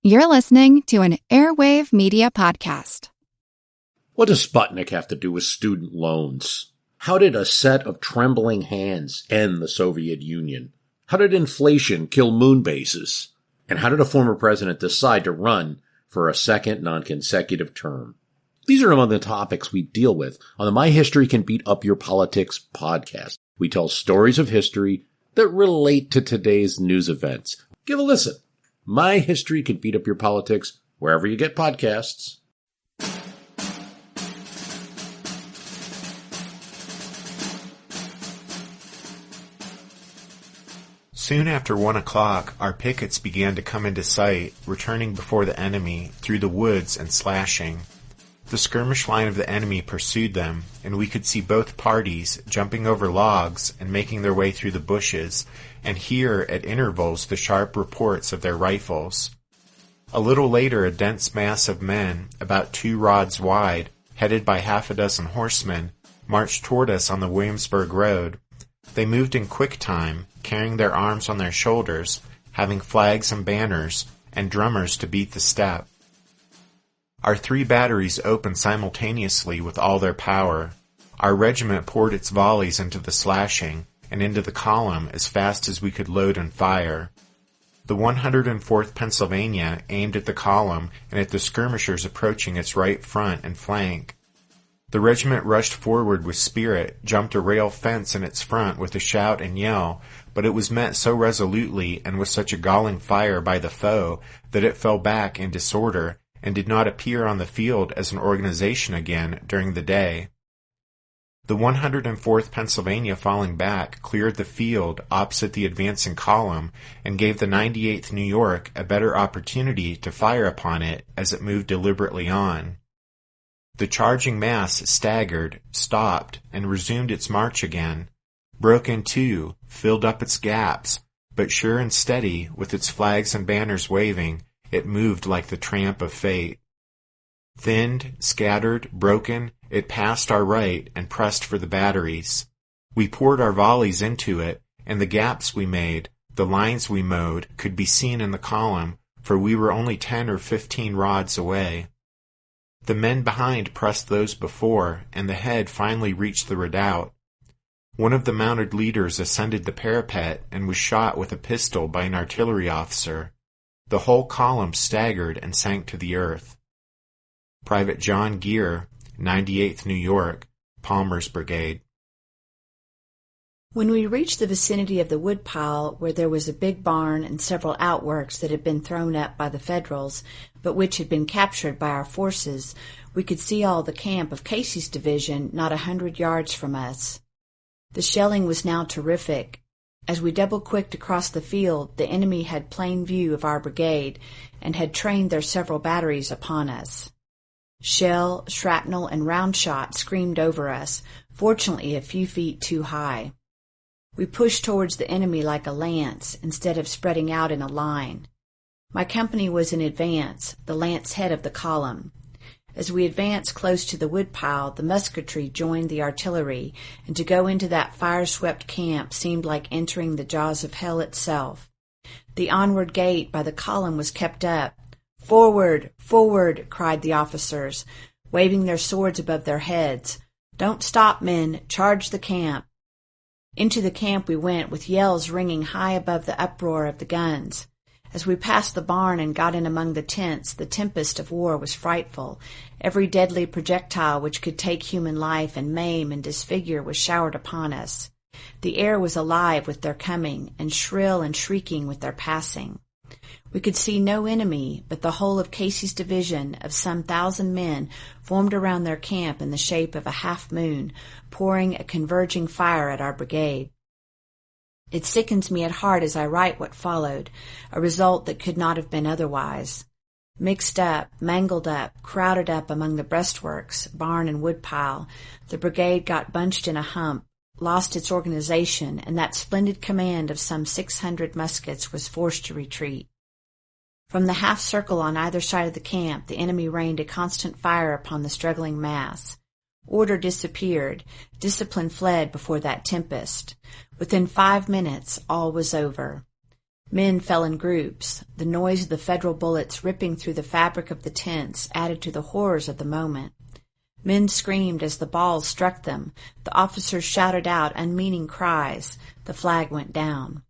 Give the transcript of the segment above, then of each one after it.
You're listening to an Airwave Media Podcast. What does Sputnik have to do with student loans? How did a set of trembling hands end the Soviet Union? How did inflation kill moon bases? And how did a former president decide to run for a second non-consecutive term? These are among the topics we deal with on the My History Can Beat Up Your Politics podcast. We tell stories of history that relate to today's news events. Give a listen. My History Can Beat Up Your Politics, wherever you get podcasts. Soon after 1 o'clock, our pickets began to come into sight, returning before the enemy through the woods and slashing. The skirmish line of the enemy pursued them, and we could see both parties jumping over logs and making their way through the bushes, and hear at intervals the sharp reports of their rifles. A little later, a dense mass of men, about 2 rods wide, headed by half a dozen horsemen, marched toward us on the Williamsburg Road. They moved in quick time, carrying their arms on their shoulders, having flags and banners, and drummers to beat the step. Our 3 batteries opened simultaneously with all their power. Our regiment poured its volleys into the slashing, and into the column as fast as we could load and fire. The 104th Pennsylvania aimed at the column and at the skirmishers approaching its right front and flank. The regiment rushed forward with spirit, jumped a rail fence in its front with a shout and yell, but it was met so resolutely and with such a galling fire by the foe that it fell back in disorder and did not appear on the field as an organization again during the day. The 104th Pennsylvania falling back cleared the field opposite the advancing column and gave the 98th New York a better opportunity to fire upon it as it moved deliberately on. The charging mass staggered, stopped, and resumed its march again, broke in two, filled up its gaps, but sure and steady, with its flags and banners waving, it moved like the tramp of fate. Thinned, scattered, broken, it passed our right and pressed for the batteries. We poured our volleys into it, and the gaps we made, the lines we mowed, could be seen in the column, for we were only 10 or 15 rods away. The men behind pressed those before, and the head finally reached the redoubt. One of the mounted leaders ascended the parapet and was shot with a pistol by an artillery officer. The whole column staggered and sank to the earth. Private John Gear, 98th New York, Palmer's Brigade. When we reached the vicinity of the woodpile, where there was a big barn and several outworks that had been thrown up by the Federals, but which had been captured by our forces, we could see all the camp of Casey's division not 100 yards from us. The shelling was now terrific. As we double-quicked across the field, the enemy had plain view of our brigade and had trained their several batteries upon us. Shell, shrapnel, and round shot screamed over us, fortunately a few feet too high. We pushed towards the enemy like a lance, instead of spreading out in a line. My company was in advance, the lance head of the column. As we advanced close to the woodpile, the musketry joined the artillery, and to go into that fire-swept camp seemed like entering the jaws of hell itself. The onward gait by the column was kept up. "Forward! Forward!" cried the officers, waving their swords above their heads. "Don't stop, men! Charge the camp!" Into the camp we went, with yells ringing high above the uproar of the guns. As we passed the barn and got in among the tents, the tempest of war was frightful. Every deadly projectile which could take human life and maim and disfigure was showered upon us. The air was alive with their coming, and shrill and shrieking with their passing. We could see no enemy, but the whole of Casey's division of some 1,000 men formed around their camp in the shape of a half-moon, pouring a converging fire at our brigade. It sickens me at heart as I write what followed, a result that could not have been otherwise. Mixed up, mangled up, crowded up among the breastworks, barn and woodpile, the brigade got bunched in a hump, lost its organization, and that splendid command of some 600 muskets was forced to retreat. From the half-circle on either side of the camp, the enemy rained a constant fire upon the struggling mass. Order disappeared. Discipline fled before that tempest. Within 5 minutes, all was over. Men fell in groups. The noise of the Federal bullets ripping through the fabric of the tents added to the horrors of the moment. Men screamed as the balls struck them. The officers shouted out unmeaning cries. The flag went down.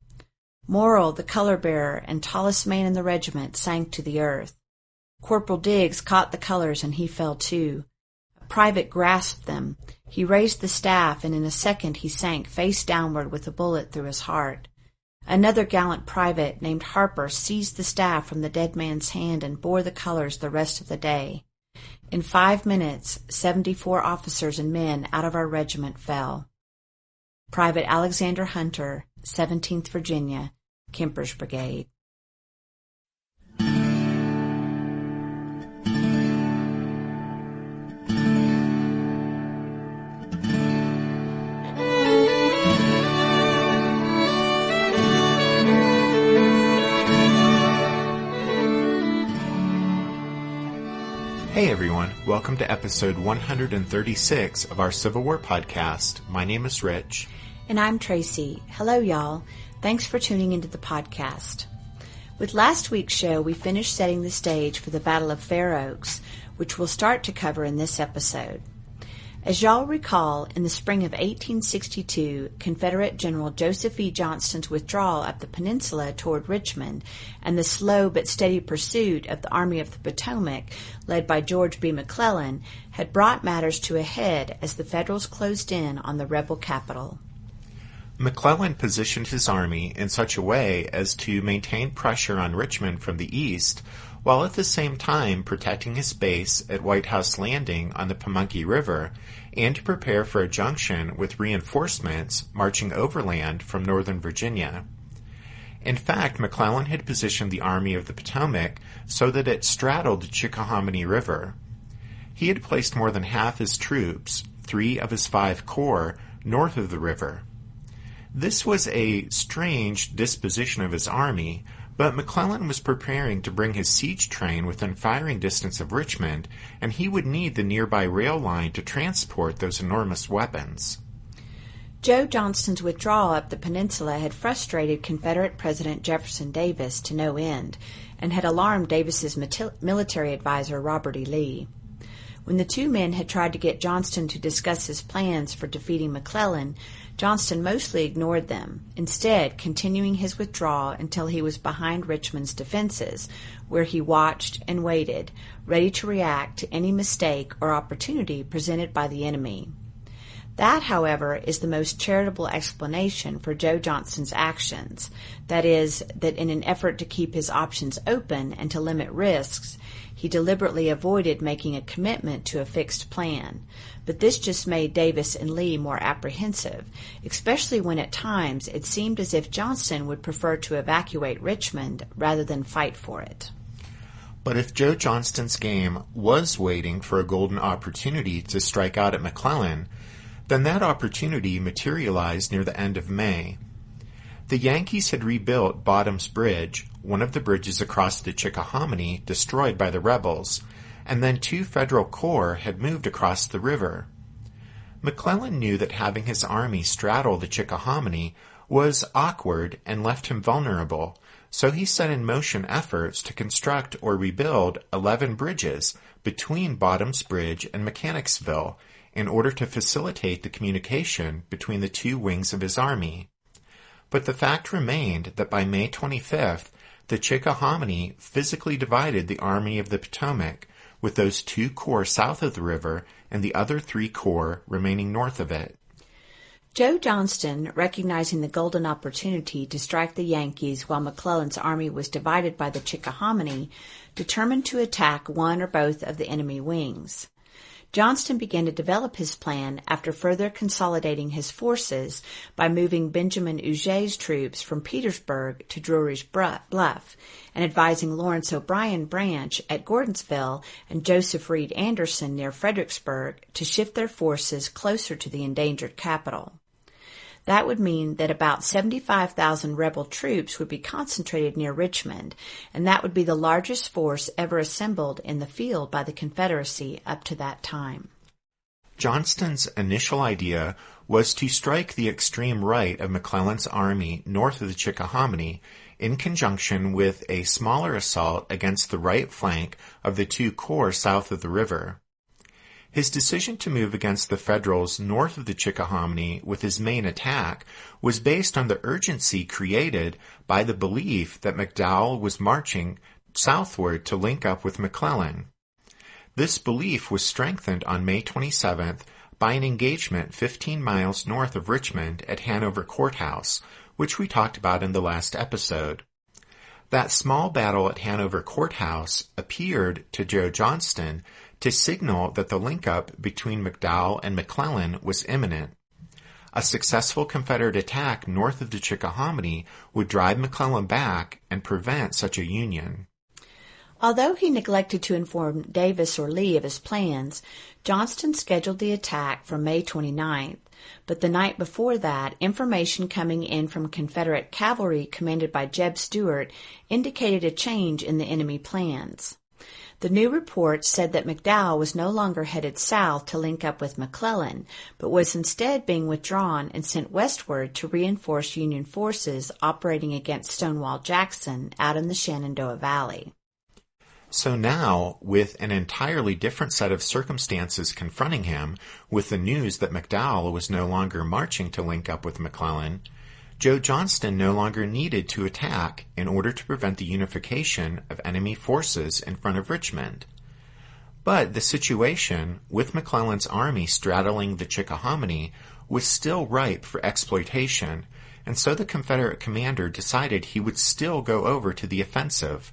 Morrill, the color-bearer and tallest man in the regiment, sank to the earth. Corporal Diggs caught the colors, and he fell too. A private grasped them. He raised the staff, and in a second he sank face downward with a bullet through his heart. Another gallant private, named Harper, seized the staff from the dead man's hand and bore the colors the rest of the day. In 5 minutes, 74 officers and men out of our regiment fell. Private Alexander Hunter, 17th Virginia, Kemper's Brigade. Hey everyone, welcome to episode 136 of our Civil War podcast. My name is Rich. And I'm Tracy. Hello y'all. Thanks for tuning into the podcast. With last week's show, we finished setting the stage for the Battle of Fair Oaks, which we'll start to cover in this episode. As y'all recall, in the spring of 1862, Confederate General Joseph E. Johnston's withdrawal up the peninsula toward Richmond and the slow but steady pursuit of the Army of the Potomac, led by George B. McClellan, had brought matters to a head as the Federals closed in on the rebel capital. McClellan positioned his army in such a way as to maintain pressure on Richmond from the east, while at the same time protecting his base at White House Landing on the Pamunkey River, and to prepare for a junction with reinforcements marching overland from northern Virginia. In fact, McClellan had positioned the Army of the Potomac so that it straddled the Chickahominy River. He had placed more than half his troops, 3 of his 5 corps, north of the river. This was a strange disposition of his army, but McClellan was preparing to bring his siege train within firing distance of Richmond, and he would need the nearby rail line to transport those enormous weapons. Joe Johnston's withdrawal up the peninsula had frustrated Confederate President Jefferson Davis to no end, and had alarmed Davis's military advisor Robert E. Lee. When the two men had tried to get Johnston to discuss his plans for defeating McClellan, Johnston mostly ignored them, instead continuing his withdrawal until he was behind Richmond's defenses, where he watched and waited, ready to react to any mistake or opportunity presented by the enemy. That, however, is the most charitable explanation for Joe Johnston's actions. That is, that in an effort to keep his options open and to limit risks, he deliberately avoided making a commitment to a fixed plan. But this just made Davis and Lee more apprehensive, especially when at times it seemed as if Johnston would prefer to evacuate Richmond rather than fight for it. But if Joe Johnston's game was waiting for a golden opportunity to strike out at McClellan, then that opportunity materialized near the end of May. The Yankees had rebuilt Bottom's Bridge, one of the bridges across the Chickahominy destroyed by the rebels, and then 2 Federal corps had moved across the river. McClellan knew that having his army straddle the Chickahominy was awkward and left him vulnerable, so he set in motion efforts to construct or rebuild 11 bridges between Bottom's Bridge and Mechanicsville in order to facilitate the communication between the 2 wings of his army. But the fact remained that by May 25th, the Chickahominy physically divided the Army of the Potomac, with those 2 corps south of the river and the other 3 corps remaining north of it. Joe Johnston, recognizing the golden opportunity to strike the Yankees while McClellan's army was divided by the Chickahominy, determined to attack one or both of the enemy wings. Johnston began to develop his plan after further consolidating his forces by moving Benjamin Huger's troops from Petersburg to Drury's Bluff, and advising Lawrence O'Brien Branch at Gordonsville and Joseph Reed Anderson near Fredericksburg to shift their forces closer to the endangered capital. That would mean that about 75,000 rebel troops would be concentrated near Richmond, and that would be the largest force ever assembled in the field by the Confederacy up to that time. Johnston's initial idea was to strike the extreme right of McClellan's army north of the Chickahominy in conjunction with a smaller assault against the right flank of the two corps south of the river. His decision to move against the Federals north of the Chickahominy with his main attack was based on the urgency created by the belief that McDowell was marching southward to link up with McClellan. This belief was strengthened on May 27th by an engagement 15 miles north of Richmond at Hanover Courthouse, which we talked about in the last episode. That small battle at Hanover Courthouse appeared to Joe Johnston to signal that the link-up between McDowell and McClellan was imminent. A successful Confederate attack north of the Chickahominy would drive McClellan back and prevent such a union. Although he neglected to inform Davis or Lee of his plans, Johnston scheduled the attack for May 29th, but the night before that, information coming in from Confederate cavalry commanded by Jeb Stuart indicated a change in the enemy plans. The new report said that McDowell was no longer headed south to link up with McClellan, but was instead being withdrawn and sent westward to reinforce Union forces operating against Stonewall Jackson out in the Shenandoah Valley. So now, with an entirely different set of circumstances confronting him, with the news that McDowell was no longer marching to link up with McClellan, Joe Johnston no longer needed to attack in order to prevent the unification of enemy forces in front of Richmond. But the situation, with McClellan's army straddling the Chickahominy, was still ripe for exploitation, and so the Confederate commander decided he would still go over to the offensive.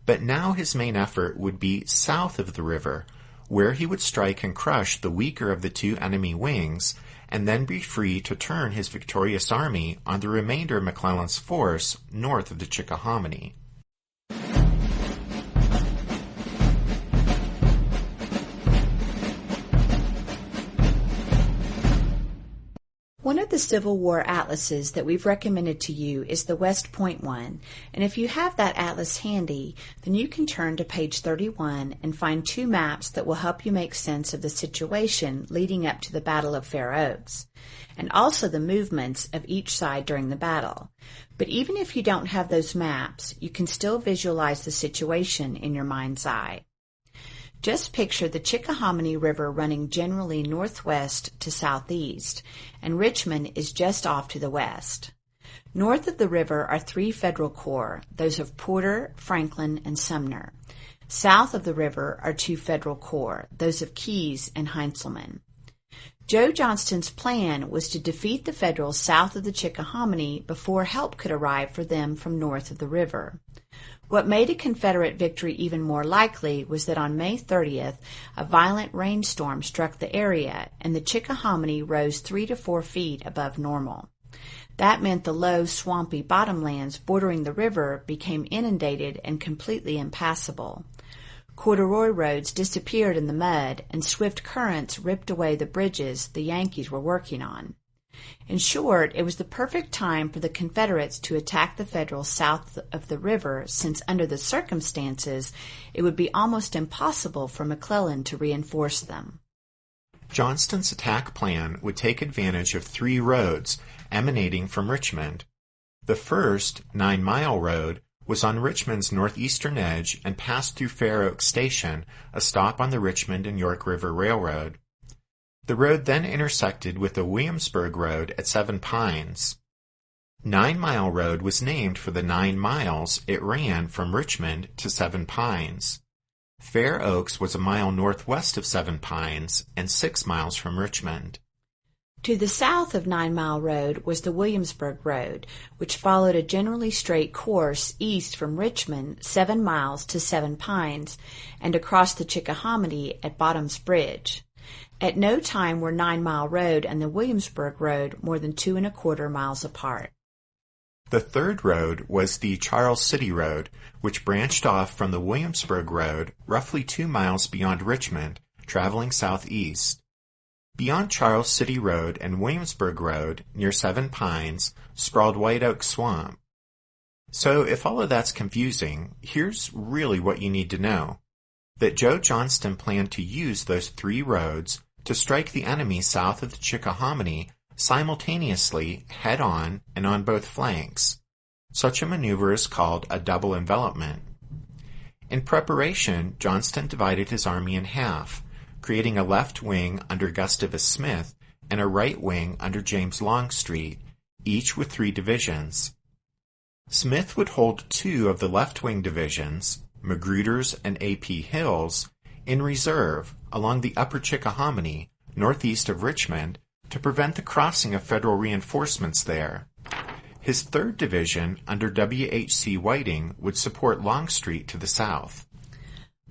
But now his main effort would be south of the river, where he would strike and crush the weaker of the two enemy wings, and then be free to turn his victorious army on the remainder of McClellan's force north of the Chickahominy. One of the Civil War atlases that we've recommended to you is the West Point one, and if you have that atlas handy, then you can turn to page 31 and find two maps that will help you make sense of the situation leading up to the Battle of Fair Oaks, and also the movements of each side during the battle. But even if you don't have those maps, you can still visualize the situation in your mind's eye. Just picture the Chickahominy River running generally northwest to southeast, and Richmond is just off to the west. North of the river are three Federal corps, those of Porter, Franklin, and Sumner. South of the river are two Federal corps, those of Keyes and Heintzelman. Joe Johnston's plan was to defeat the Federals south of the Chickahominy before help could arrive for them from north of the river. What made a Confederate victory even more likely was that on May 30th, a violent rainstorm struck the area and the Chickahominy rose 3 to 4 feet above normal. That meant the low, swampy bottomlands bordering the river became inundated and completely impassable. Corduroy roads disappeared in the mud, and swift currents ripped away the bridges the Yankees were working on. In short, it was the perfect time for the Confederates to attack the Federals south of the river, since under the circumstances it would be almost impossible for McClellan to reinforce them. Johnston's attack plan would take advantage of three roads emanating from Richmond. The first, 9 Mile Road, was on Richmond's northeastern edge and passed through Fair Oaks Station, a stop on the Richmond and York River Railroad. The road then intersected with the Williamsburg Road at 7 Pines. 9 Mile Road was named for the 9 miles it ran from Richmond to 7 Pines. Fair Oaks was a mile northwest of 7 Pines and 6 miles from Richmond. To the south of 9 Mile Road was the Williamsburg Road, which followed a generally straight course east from Richmond 7 miles to 7 Pines and across the Chickahominy at Bottom's Bridge. At no time were 9 Mile Road and the Williamsburg Road more than 2¼ miles apart. The third road was the Charles City Road, which branched off from the Williamsburg Road roughly 2 miles beyond Richmond, traveling southeast. Beyond Charles City Road and Williamsburg Road, near 7 Pines, sprawled White Oak Swamp. So if all of that's confusing, here's really what you need to know. That Joe Johnston planned to use those three roads to strike the enemy south of the Chickahominy simultaneously, head-on, and on both flanks. Such a maneuver is called a double envelopment. In preparation, Johnston divided his army in half, creating a left wing under Gustavus Smith and a right wing under James Longstreet, each with 3 divisions. Smith would hold 2 of the left-wing divisions, Magruder's and A.P. Hill's, in reserve along the upper Chickahominy, northeast of Richmond, to prevent the crossing of Federal reinforcements there. His 3rd Division, under W.H.C. Whiting, would support Longstreet to the south.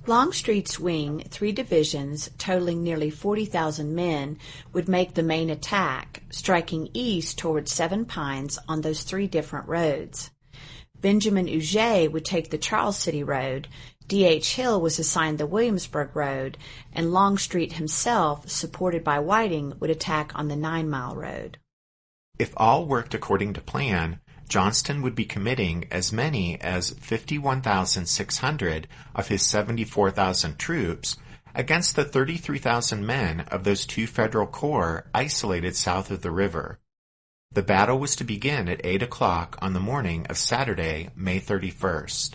Longstreet's wing, 3 divisions, totaling nearly 40,000 men, would make the main attack, striking east toward Seven Pines on those 3 different roads. Benjamin Huger would take the Charles City Road, D.H. Hill was assigned the Williamsburg Road, and Longstreet himself, supported by Whiting, would attack on the 9 Mile Road. If all worked according to plan, Johnston would be committing as many as 51,600 of his 74,000 troops against the 33,000 men of those 2 federal corps isolated south of the river. The battle was to begin at 8 o'clock on the morning of Saturday, May 31st.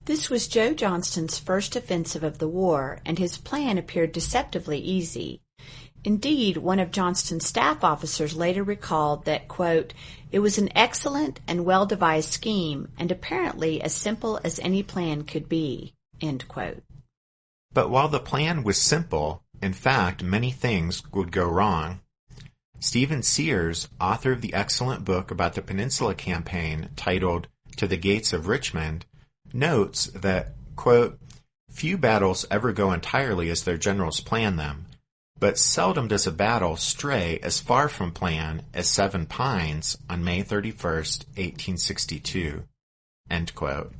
This was Joe Johnston's first offensive of the war, and his plan appeared deceptively easy. Indeed, one of Johnston's staff officers later recalled that, quote, "It was an excellent and well-devised scheme, and apparently as simple as any plan could be," end quote. But while the plan was simple, in fact, many things would go wrong. Stephen Sears, author of the excellent book about the Peninsula Campaign titled To the Gates of Richmond, notes that, quote, "Few battles ever go entirely as their generals plan them, but seldom does a battle stray as far from plan as Seven Pines on May 31st, 1862, end quote.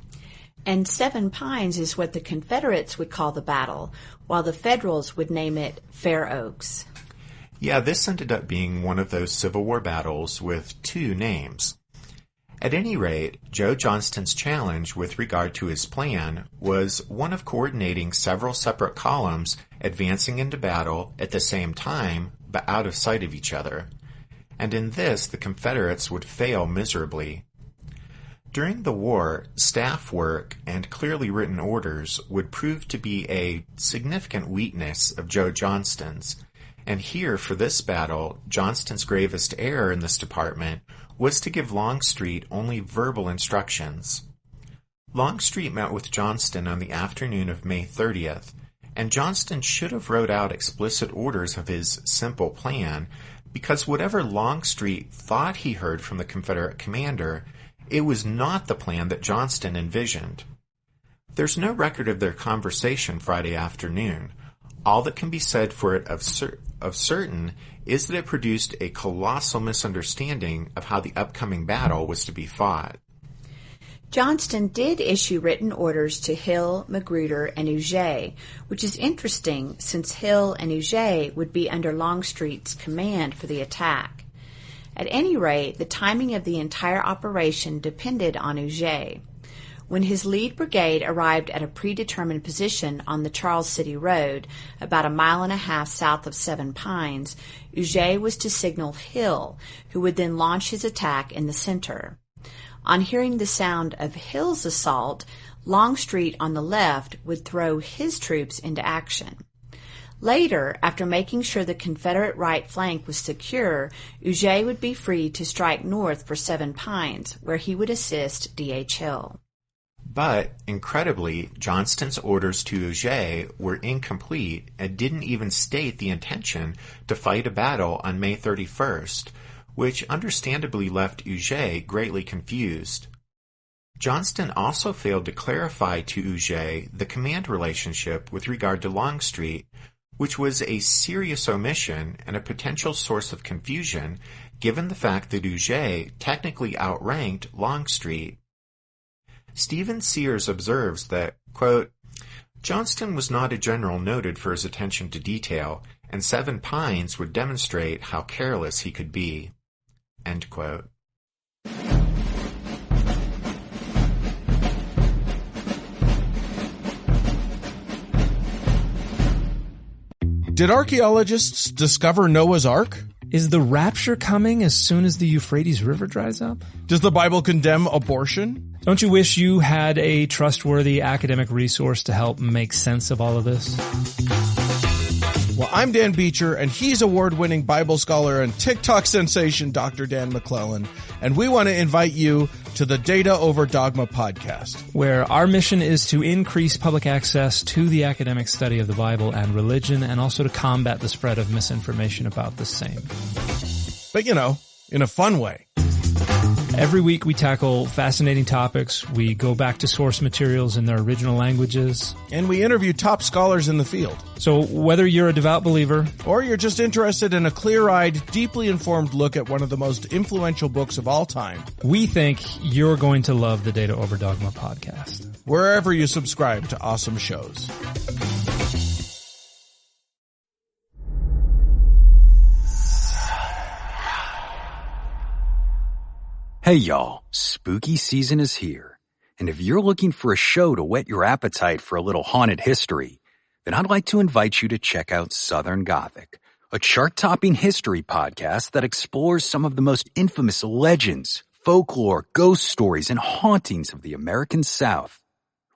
And Seven Pines is what the Confederates would call the battle, while the Federals would name it Fair Oaks. Yeah, this ended up being one of those Civil War battles with 2 names. At any rate, Joe Johnston's challenge with regard to his plan was one of coordinating several separate columns advancing into battle at the same time, but out of sight of each other. And in this, the Confederates would fail miserably. During the war, staff work and clearly written orders would prove to be a significant weakness of Joe Johnston's. And here, for this battle, Johnston's gravest error in this department was to give Longstreet only verbal instructions. Longstreet met with Johnston on the afternoon of May 30th, and Johnston should have wrote out explicit orders of his simple plan, because whatever Longstreet thought he heard from the Confederate commander, it was not the plan that Johnston envisioned. There's no record of their conversation Friday afternoon. All that can be said for it of certain is that it produced a colossal misunderstanding of how the upcoming battle was to be fought. Johnston did issue written orders to Hill, Magruder, and Huger, which is interesting since Hill and Huger would be under Longstreet's command for the attack. At any rate, the timing of the entire operation depended on Huger. When his lead brigade arrived at a predetermined position on the Charles City Road, about 1.5 miles south of Seven Pines, Huger was to signal Hill, who would then launch his attack in the center. On hearing the sound of Hill's assault, Longstreet on the left would throw his troops into action. Later, after making sure the Confederate right flank was secure, Huger would be free to strike north for Seven Pines, where he would assist D.H. Hill. But, incredibly, Johnston's orders to Huger were incomplete and didn't even state the intention to fight a battle on May 31st, which understandably left Huger greatly confused. Johnston also failed to clarify to Huger the command relationship with regard to Longstreet, which was a serious omission and a potential source of confusion given the fact that Huger technically outranked Longstreet. Stephen Sears observes that, quote, "Johnston was not a general noted for his attention to detail, and Seven Pines would demonstrate how careless he could be." End quote. Did archaeologists discover Noah's Ark? Is the rapture coming as soon as the Euphrates River dries up? Does the Bible condemn abortion? Don't you wish you had a trustworthy academic resource to help make sense of all of this? Well, I'm Dan Beecher, and he's award-winning Bible scholar and TikTok sensation Dr. Dan McClellan, and we want to invite you to the Data Over Dogma podcast, where our mission is to increase public access to the academic study of the Bible and religion, and also to combat the spread of misinformation about the same. But, in a fun way. Every week we tackle fascinating topics, we go back to source materials in their original languages, and we interview top scholars in the field. So whether you're a devout believer, or you're just interested in a clear-eyed, deeply informed look at one of the most influential books of all time, we think you're going to love the Data Over Dogma podcast, wherever you subscribe to awesome shows. Hey y'all, spooky season is here, and if you're looking for a show to whet your appetite for a little haunted history, then I'd like to invite you to check out Southern Gothic, a chart-topping history podcast that explores some of the most infamous legends, folklore, ghost stories, and hauntings of the American South.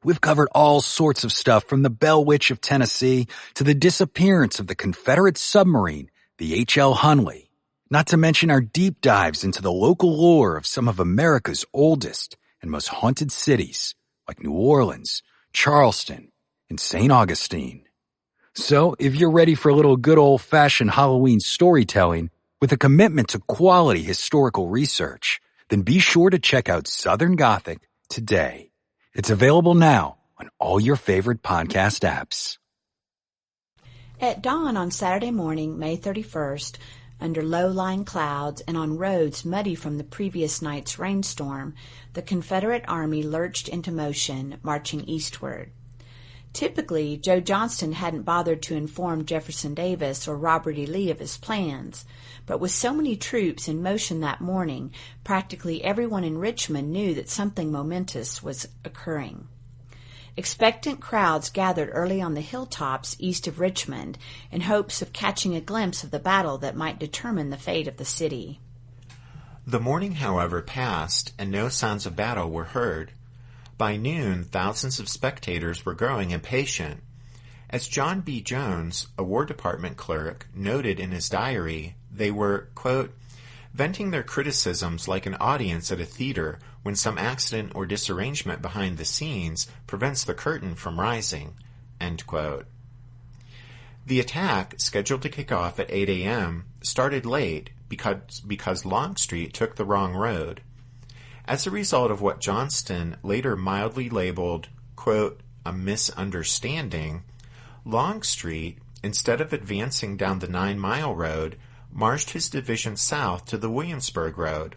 We've covered all sorts of stuff from the Bell Witch of Tennessee to the disappearance of the Confederate submarine, the H.L. Hunley. Not to mention our deep dives into the local lore of some of America's oldest and most haunted cities, like New Orleans, Charleston, and St. Augustine. So, if you're ready for a little good old-fashioned Halloween storytelling with a commitment to quality historical research, then be sure to check out Southern Gothic today. It's available now on all your favorite podcast apps. At dawn on Saturday morning, May 31st, under low-lying clouds and on roads muddy from the previous night's rainstorm, the Confederate Army lurched into motion, marching eastward. Typically, Joe Johnston hadn't bothered to inform Jefferson Davis or Robert E. Lee of his plans, but with so many troops in motion that morning, practically everyone in Richmond knew that something momentous was occurring. Expectant crowds gathered early on the hilltops east of Richmond in hopes of catching a glimpse of the battle that might determine the fate of the city. The morning, however, passed, and no sounds of battle were heard. By noon, thousands of spectators were growing impatient. As John B. Jones, a War Department clerk, noted in his diary, they were, quote, venting their criticisms like an audience at a theater when some accident or disarrangement behind the scenes prevents the curtain from rising, end quote. The attack, scheduled to kick off at 8 a.m., started late because Longstreet took the wrong road. As a result of what Johnston later mildly labeled, quote, a misunderstanding, Longstreet, instead of advancing down the 9-mile road, marched his division south to the Williamsburg Road.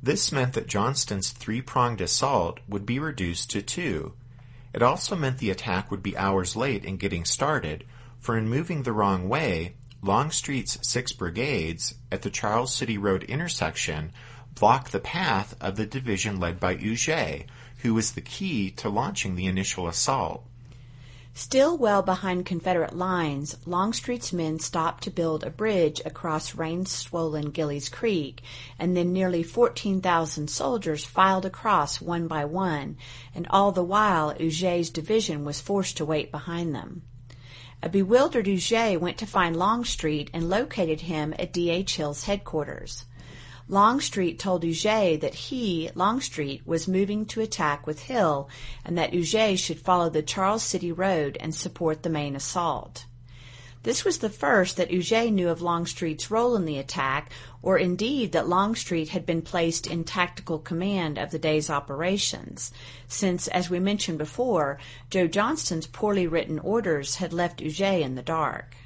This meant that Johnston's three-pronged assault would be reduced to 2. It also meant the attack would be hours late in getting started, for in moving the wrong way, Longstreet's 6 brigades at the Charles City Road intersection blocked the path of the division led by Huger, who was the key to launching the initial assault. Still well behind Confederate lines, Longstreet's men stopped to build a bridge across rain-swollen Gillies Creek, and then nearly 14,000 soldiers filed across one by one, and all the while Huger's division was forced to wait behind them. A bewildered Huger went to find Longstreet and located him at D.H. Hill's headquarters. Longstreet told Huger that he, Longstreet, was moving to attack with Hill and that Huger should follow the Charles City Road and support the main assault. This was the first that Huger knew of Longstreet's role in the attack, or indeed that Longstreet had been placed in tactical command of the day's operations, since, as we mentioned before, Joe Johnston's poorly written orders had left Huger in the dark.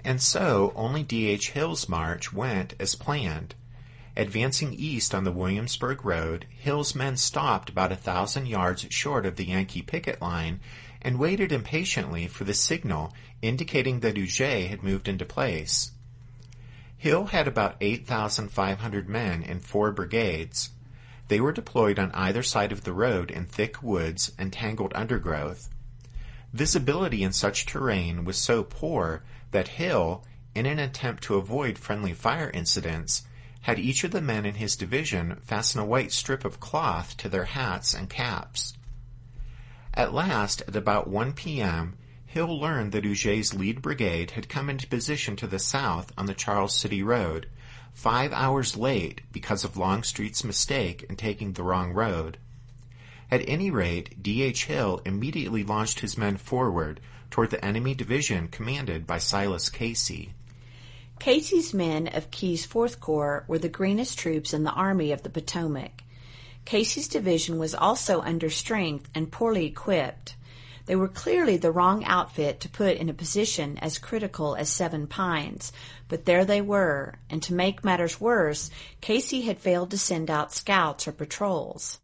And so only D.H. Hill's march went as planned. Advancing east on the Williamsburg Road, Hill's men stopped about 1,000 yards short of the Yankee picket line and waited impatiently for the signal indicating that Huger had moved into place. Hill had about 8,500 men in 4 brigades. They were deployed on either side of the road in thick woods and tangled undergrowth. Visibility in such terrain was so poor that Hill, in an attempt to avoid friendly fire incidents, had each of the men in his division fasten a white strip of cloth to their hats and caps. At last, at about 1 p.m., Hill learned that Huger's lead brigade had come into position to the south on the Charles City Road, 5 hours late because of Longstreet's mistake in taking the wrong road. At any rate, D.H. Hill immediately launched his men forward toward the enemy division commanded by Silas Casey. Casey's men of Keyes' 4th Corps were the greenest troops in the Army of the Potomac. Casey's division was also under strength and poorly equipped. They were clearly the wrong outfit to put in a position as critical as Seven Pines, but there they were, and to make matters worse, Casey had failed to send out scouts or patrols.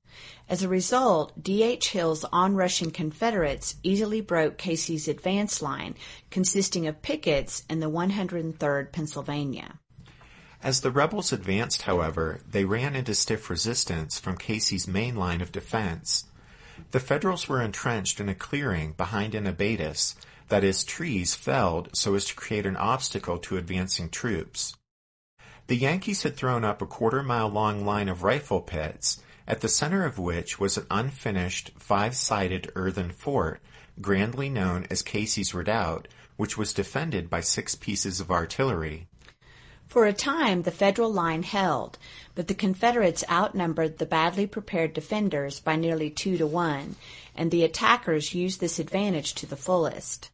As a result, D.H. Hill's onrushing Confederates easily broke Casey's advance line, consisting of pickets in the 103rd Pennsylvania. As the rebels advanced, however, they ran into stiff resistance from Casey's main line of defense. The Federals were entrenched in a clearing behind an abatis, that is, trees felled so as to create an obstacle to advancing troops. The Yankees had thrown up a quarter-mile-long line of rifle pits, at the center of which was an unfinished 5-sided earthen fort, grandly known as Casey's Redoubt, which was defended by 6 pieces of artillery. For a time, the Federal line held, but the Confederates outnumbered the badly prepared defenders by nearly 2-1, and the attackers used this advantage to the fullest.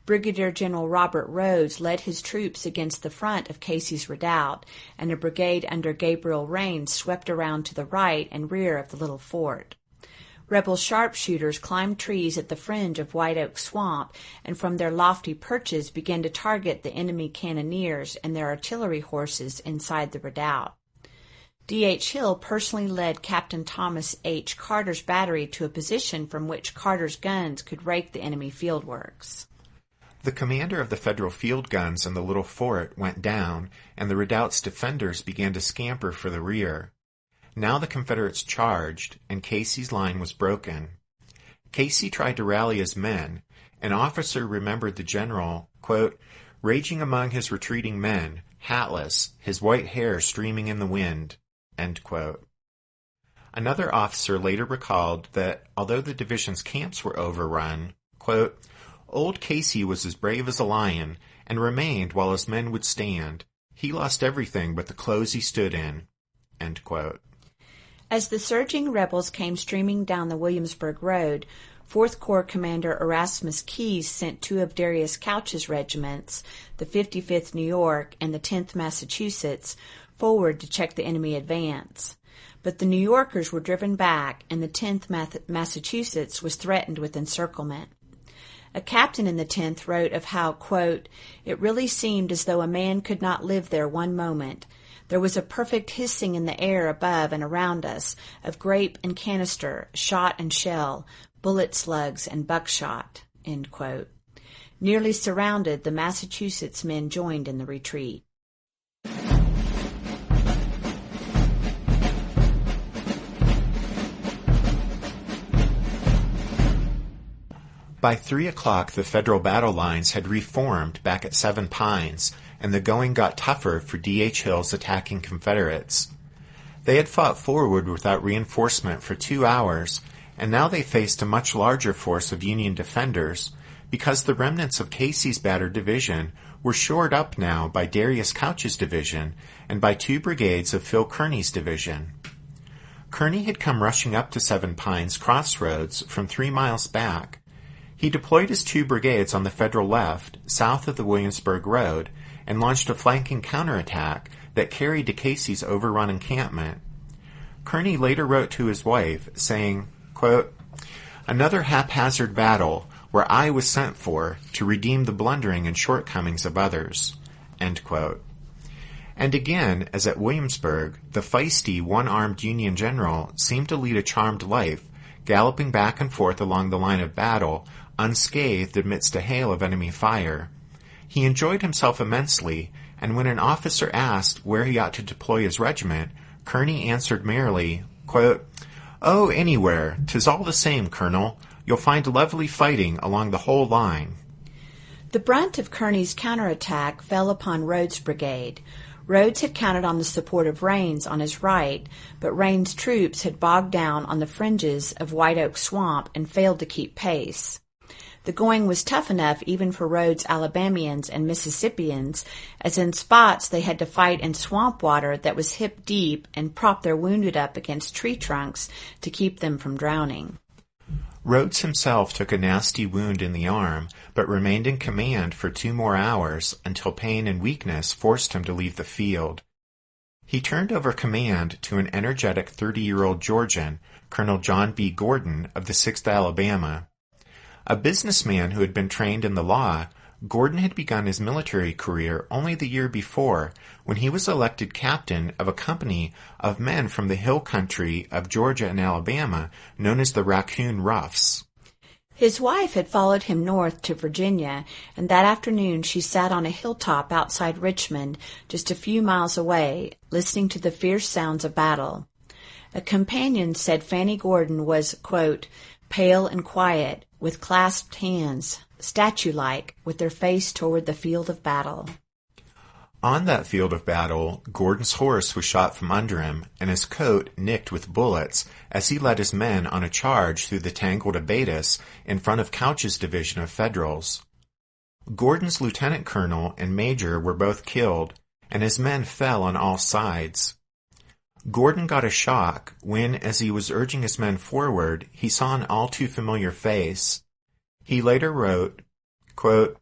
Brigadier General Robert Rhodes led his troops against the front of Casey's Redoubt, and a brigade under Gabriel Rains swept around to the right and rear of the little fort. Rebel sharpshooters climbed trees at the fringe of White Oak Swamp, and from their lofty perches began to target the enemy cannoneers and their artillery horses inside the redoubt. D.H. Hill personally led Captain Thomas H. Carter's battery to a position from which Carter's guns could rake the enemy fieldworks. The commander of the Federal field guns in the little fort went down, and the redoubt's defenders began to scamper for the rear. Now the Confederates charged, and Casey's line was broken. Casey tried to rally his men. An officer remembered the general, quote, raging among his retreating men, hatless, his white hair streaming in the wind, end quote. Another officer later recalled that, although the division's camps were overrun, quote, old Casey was as brave as a lion, and remained while his men would stand. He lost everything but the clothes he stood in, end quote. As the surging rebels came streaming down the Williamsburg Road, 4th Corps Commander Erasmus Keyes sent 2 of Darius Couch's regiments, the 55th New York and the 10th Massachusetts, forward to check the enemy advance. But the New Yorkers were driven back, and the 10th Massachusetts was threatened with encirclement. A captain in the 10th wrote of how, quote, it really seemed as though a man could not live there one moment. There was a perfect hissing in the air above and around us of grape and canister, shot and shell, bullet slugs and buckshot, end quote. Nearly surrounded, the Massachusetts men joined in the retreat. By 3 o'clock, the Federal battle lines had reformed back at Seven Pines, and the going got tougher for D.H. Hill's attacking Confederates. They had fought forward without reinforcement for 2 hours, and now they faced a much larger force of Union defenders, because the remnants of Casey's battered division were shored up now by Darius Couch's division and by 2 brigades of Phil Kearny's division. Kearny had come rushing up to Seven Pines Crossroads from 3 miles back. He deployed his 2 brigades on the Federal left, south of the Williamsburg Road, and launched a flanking counterattack that carried to Casey's overrun encampment. Kearny later wrote to his wife, saying, quote, another haphazard battle where I was sent for to redeem the blundering and shortcomings of others, end quote. And again, as at Williamsburg, the feisty, one-armed Union general seemed to lead a charmed life, galloping back and forth along the line of battle, unscathed amidst a hail of enemy fire. He enjoyed himself immensely, and when an officer asked where he ought to deploy his regiment, Kearny answered merrily, quote, oh, anywhere, 'tis all the same, Colonel. You'll find lovely fighting along the whole line. The brunt of Kearny's counterattack fell upon Rhodes' brigade. Rhodes had counted on the support of Rains on his right, but Rains' troops had bogged down on the fringes of White Oak Swamp and failed to keep pace. The going was tough enough even for Rhodes' Alabamians and Mississippians, as in spots they had to fight in swamp water that was hip deep and prop their wounded up against tree trunks to keep them from drowning. Rhodes himself took a nasty wound in the arm, but remained in command for 2 more hours until pain and weakness forced him to leave the field. He turned over command to an energetic 30-year-old Georgian, Colonel John B. Gordon of the 6th Alabama. A businessman who had been trained in the law, Gordon had begun his military career only the year before when he was elected captain of a company of men from the hill country of Georgia and Alabama known as the Raccoon Roughs. His wife had followed him north to Virginia, and that afternoon she sat on a hilltop outside Richmond, just a few miles away, listening to the fierce sounds of battle. A companion said Fanny Gordon was, quote, pale and quiet, with clasped hands, statue-like, with their face toward the field of battle. On that field of battle, Gordon's horse was shot from under him, and his coat nicked with bullets as he led his men on a charge through the tangled abatis in front of Couch's division of Federals. Gordon's lieutenant colonel and major were both killed, and his men fell on all sides. Gordon got a shock when, as he was urging his men forward, he saw an all-too-familiar face. He later wrote, quote,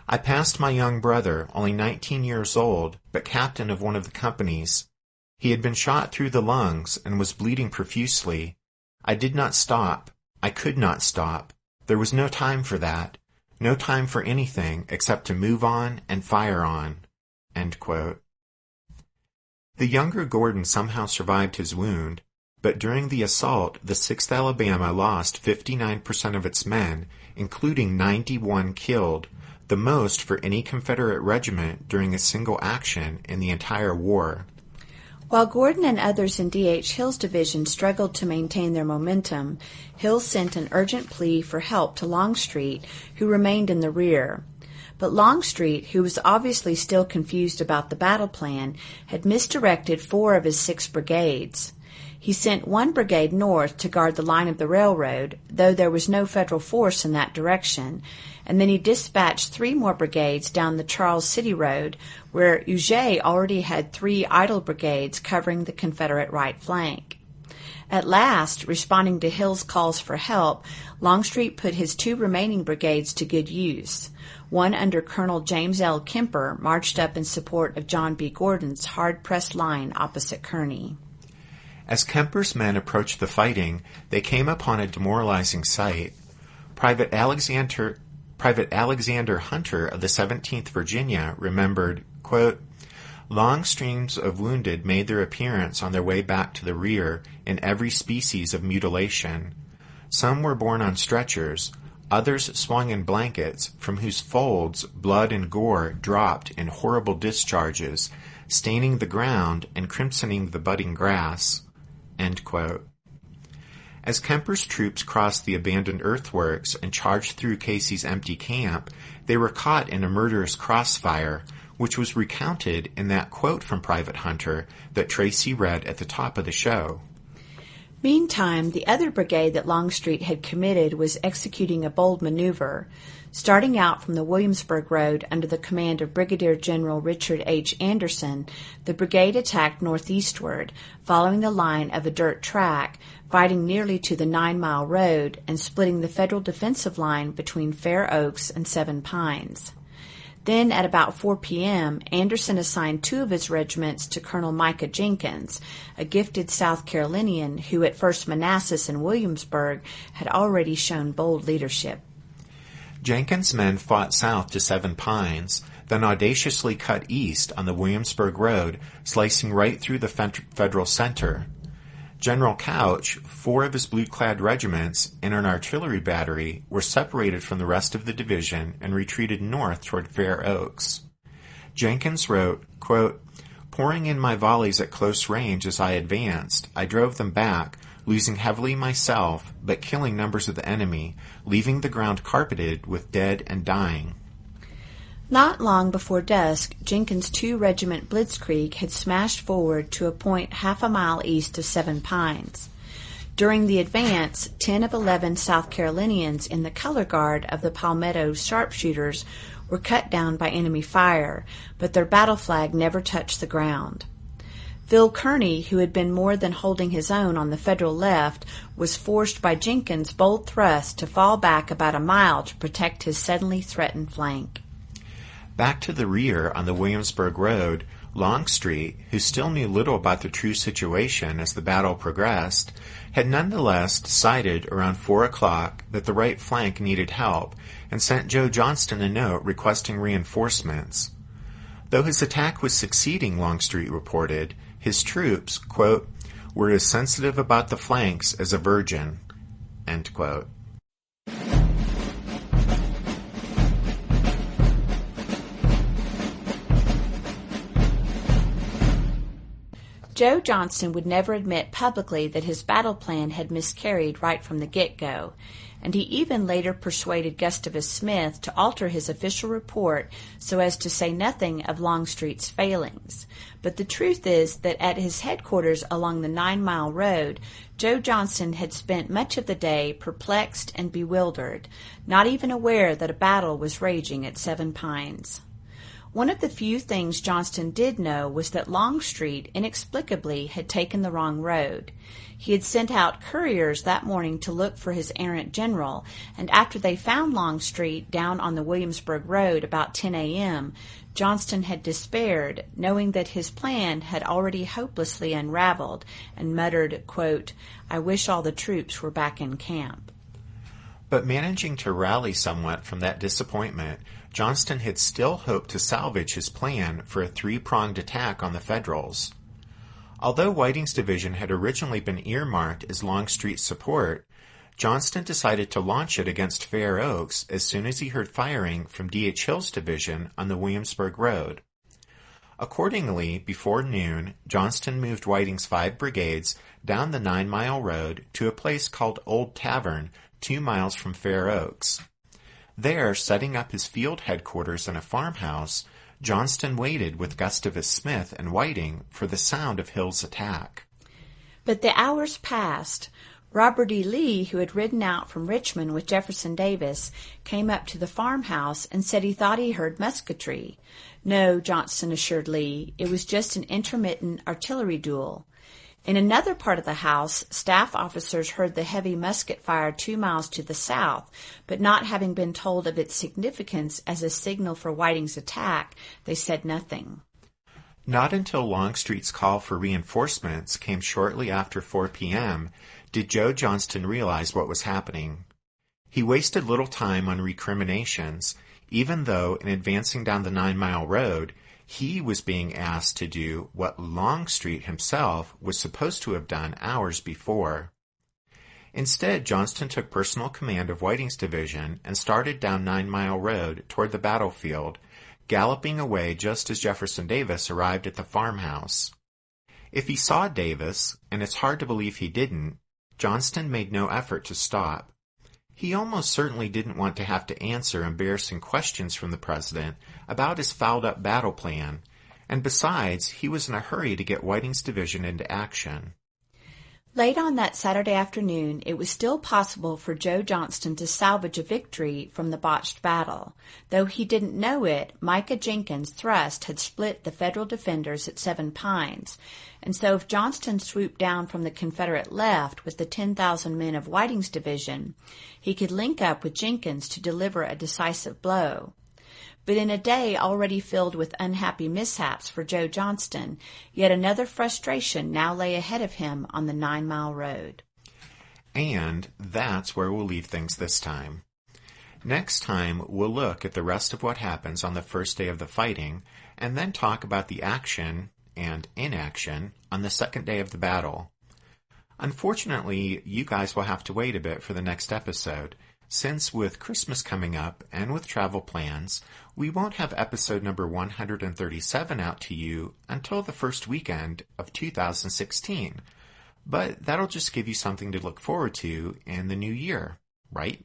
I passed my young brother, only 19 years old, but captain of one of the companies. He had been shot through the lungs and was bleeding profusely. I did not stop. I could not stop. There was no time for that. No time for anything except to move on and fire on. End quote. The younger Gordon somehow survived his wound, but during the assault, the 6th Alabama lost 59% of its men, including 91 killed, the most for any Confederate regiment during a single action in the entire war. While Gordon and others in D.H. Hill's division struggled to maintain their momentum, Hill sent an urgent plea for help to Longstreet, who remained in the rear. But Longstreet, who was obviously still confused about the battle plan, had misdirected 4 of his 6 brigades. He sent 1 brigade north to guard the line of the railroad, though there was no Federal force in that direction, and then he dispatched 3 more brigades down the Charles City Road, where Huger already had 3 idle brigades covering the Confederate right flank. At last, responding to Hill's calls for help, Longstreet put his 2 remaining brigades to good use. One under Colonel James L. Kemper marched up in support of John B. Gordon's hard-pressed line opposite Kearny. As Kemper's men approached the fighting, they came upon a demoralizing sight. Private Alexander Hunter of the 17th Virginia remembered, quote, long streams of wounded made their appearance on their way back to the rear in every species of mutilation. Some were borne on stretchers, others swung in blankets from whose folds blood and gore dropped in horrible discharges, staining the ground and crimsoning the budding grass. End quote. As Kemper's troops crossed the abandoned earthworks and charged through Casey's empty camp, they were caught in a murderous crossfire, which was recounted in that quote from Private Hunter that Tracy read at the top of the show. Meantime, the other brigade that Longstreet had committed was executing a bold maneuver. Starting out from the Williamsburg Road under the command of Brigadier General Richard H. Anderson, the brigade attacked northeastward, following the line of a dirt track, fighting nearly to the 9-mile road and splitting the Federal defensive line between Fair Oaks and Seven Pines. Then, at about 4 p.m., Anderson assigned 2 of his regiments to Colonel Micah Jenkins, a gifted South Carolinian who at First Manassas and Williamsburg had already shown bold leadership. Jenkins' men fought south to Seven Pines, then audaciously cut east on the Williamsburg Road, slicing right through the Federal center. General Couch, 4 of his blue-clad regiments, and an artillery battery were separated from the rest of the division and retreated north toward Fair Oaks. Jenkins wrote, quote, pouring in my volleys at close range as I advanced, I drove them back, losing heavily myself, but killing numbers of the enemy, leaving the ground carpeted with dead and dying. Not long before dusk, Jenkins' 2-regiment Blitzkrieg had smashed forward to a point half a mile east of Seven Pines. During the advance, 10 of 11 South Carolinians in the color guard of the Palmetto sharpshooters were cut down by enemy fire, but their battle flag never touched the ground. Phil Kearny, who had been more than holding his own on the Federal left, was forced by Jenkins' bold thrust to fall back about a mile to protect his suddenly threatened flank. Back to the rear on the Williamsburg Road, Longstreet, who still knew little about the true situation as the battle progressed, had nonetheless decided around 4 o'clock that the right flank needed help and sent Joe Johnston a note requesting reinforcements. Though his attack was succeeding, Longstreet reported, his troops, quote, were as sensitive about the flanks as a virgin, end quote. Joe Johnston would never admit publicly that his battle plan had miscarried right from the get-go, and he even later persuaded Gustavus Smith to alter his official report so as to say nothing of Longstreet's failings. But the truth is that at his headquarters along the 9-mile road, Joe Johnston had spent much of the day perplexed and bewildered, not even aware that a battle was raging at Seven Pines. One of the few things Johnston did know was that Longstreet inexplicably had taken the wrong road. He had sent out couriers that morning to look for his errant general, and after they found Longstreet down on the Williamsburg Road about 10 a.m., Johnston had despaired, knowing that his plan had already hopelessly unraveled, and muttered, quote, "I wish all the troops were back in camp." But managing to rally somewhat from that disappointment, Johnston had still hoped to salvage his plan for a 3-pronged attack on the Federals. Although Whiting's division had originally been earmarked as Longstreet's support, Johnston decided to launch it against Fair Oaks as soon as he heard firing from D.H. Hill's division on the Williamsburg Road. Accordingly, before noon, Johnston moved Whiting's 5 brigades down the 9-mile road to a place called Old Tavern, 2 miles from Fair Oaks. There, setting up his field headquarters in a farmhouse, Johnston waited with Gustavus Smith and Whiting for the sound of Hill's attack. But the hours passed. Robert E. Lee, who had ridden out from Richmond with Jefferson Davis, came up to the farmhouse and said he thought he heard musketry. No, Johnston assured Lee, it was just an intermittent artillery duel. In another part of the house, staff officers heard the heavy musket fire 2 miles to the south, but not having been told of its significance as a signal for Whiting's attack, they said nothing. Not until Longstreet's call for reinforcements came shortly after 4 p.m. did Joe Johnston realize what was happening. He wasted little time on recriminations, even though in advancing down the 9-mile road, he was being asked to do what Longstreet himself was supposed to have done hours before. Instead, Johnston took personal command of Whiting's division and started down 9-mile road toward the battlefield, galloping away just as Jefferson Davis arrived at the farmhouse. If he saw Davis, and it's hard to believe he didn't, Johnston made no effort to stop. He almost certainly didn't want to have to answer embarrassing questions from the president about his fouled-up battle plan, and besides, he was in a hurry to get Whiting's division into action. Late on that Saturday afternoon, it was still possible for Joe Johnston to salvage a victory from the botched battle. Though he didn't know it, Micah Jenkins' thrust had split the Federal defenders at Seven Pines, and so if Johnston swooped down from the Confederate left with the 10,000 men of Whiting's division, he could link up with Jenkins to deliver a decisive blow. But in a day already filled with unhappy mishaps for Joe Johnston, yet another frustration now lay ahead of him on the 9-mile road. And that's where we'll leave things this time. Next time, we'll look at the rest of what happens on the first day of the fighting, and then talk about the action and inaction on the second day of the battle. Unfortunately, you guys will have to wait a bit for the next episode, since with Christmas coming up and with travel plans, we won't have episode number 137 out to you until the first weekend of 2016. But that'll just give you something to look forward to in the new year, right?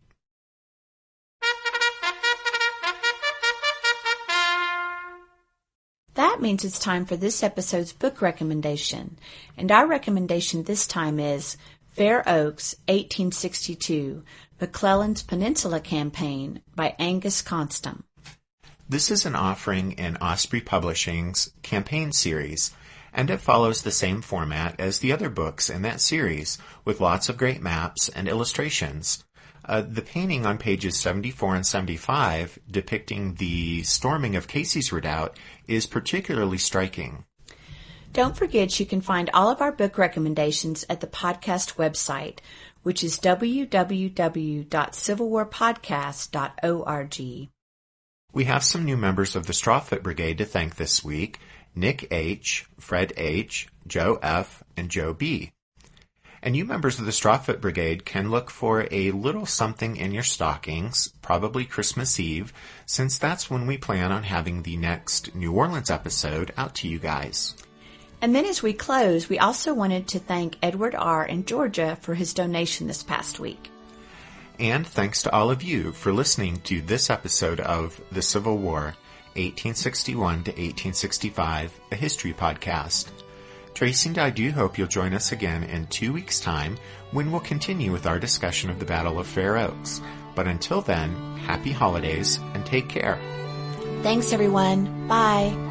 that means it's time for this episode's book recommendation. And our recommendation this time is Fair Oaks, 1862, McClellan's Peninsula Campaign by Angus Constam. This is an offering in Osprey Publishing's campaign series, and it follows the same format as the other books in that series, with lots of great maps and illustrations. The painting on pages 74 and 75, depicting the storming of Casey's Redoubt, is particularly striking. Don't forget you can find all of our book recommendations at the podcast website, which is www.civilwarpodcast.org. We have some new members of the Strawfoot Brigade to thank this week: Nick H., Fred H., Joe F., and Joe B. And you members of the Strawfoot Brigade can look for a little something in your stockings, probably Christmas Eve, since that's when we plan on having the next New Orleans episode out to you guys. And then as we close, we also wanted to thank Edward R. in Georgia for his donation this past week. And thanks to all of you for listening to this episode of The Civil War, 1861 to 1865, a history podcast. Tracy and I do hope you'll join us again in 2 weeks' time when we'll continue with our discussion of the Battle of Fair Oaks. But until then, happy holidays and take care. Thanks, everyone. Bye.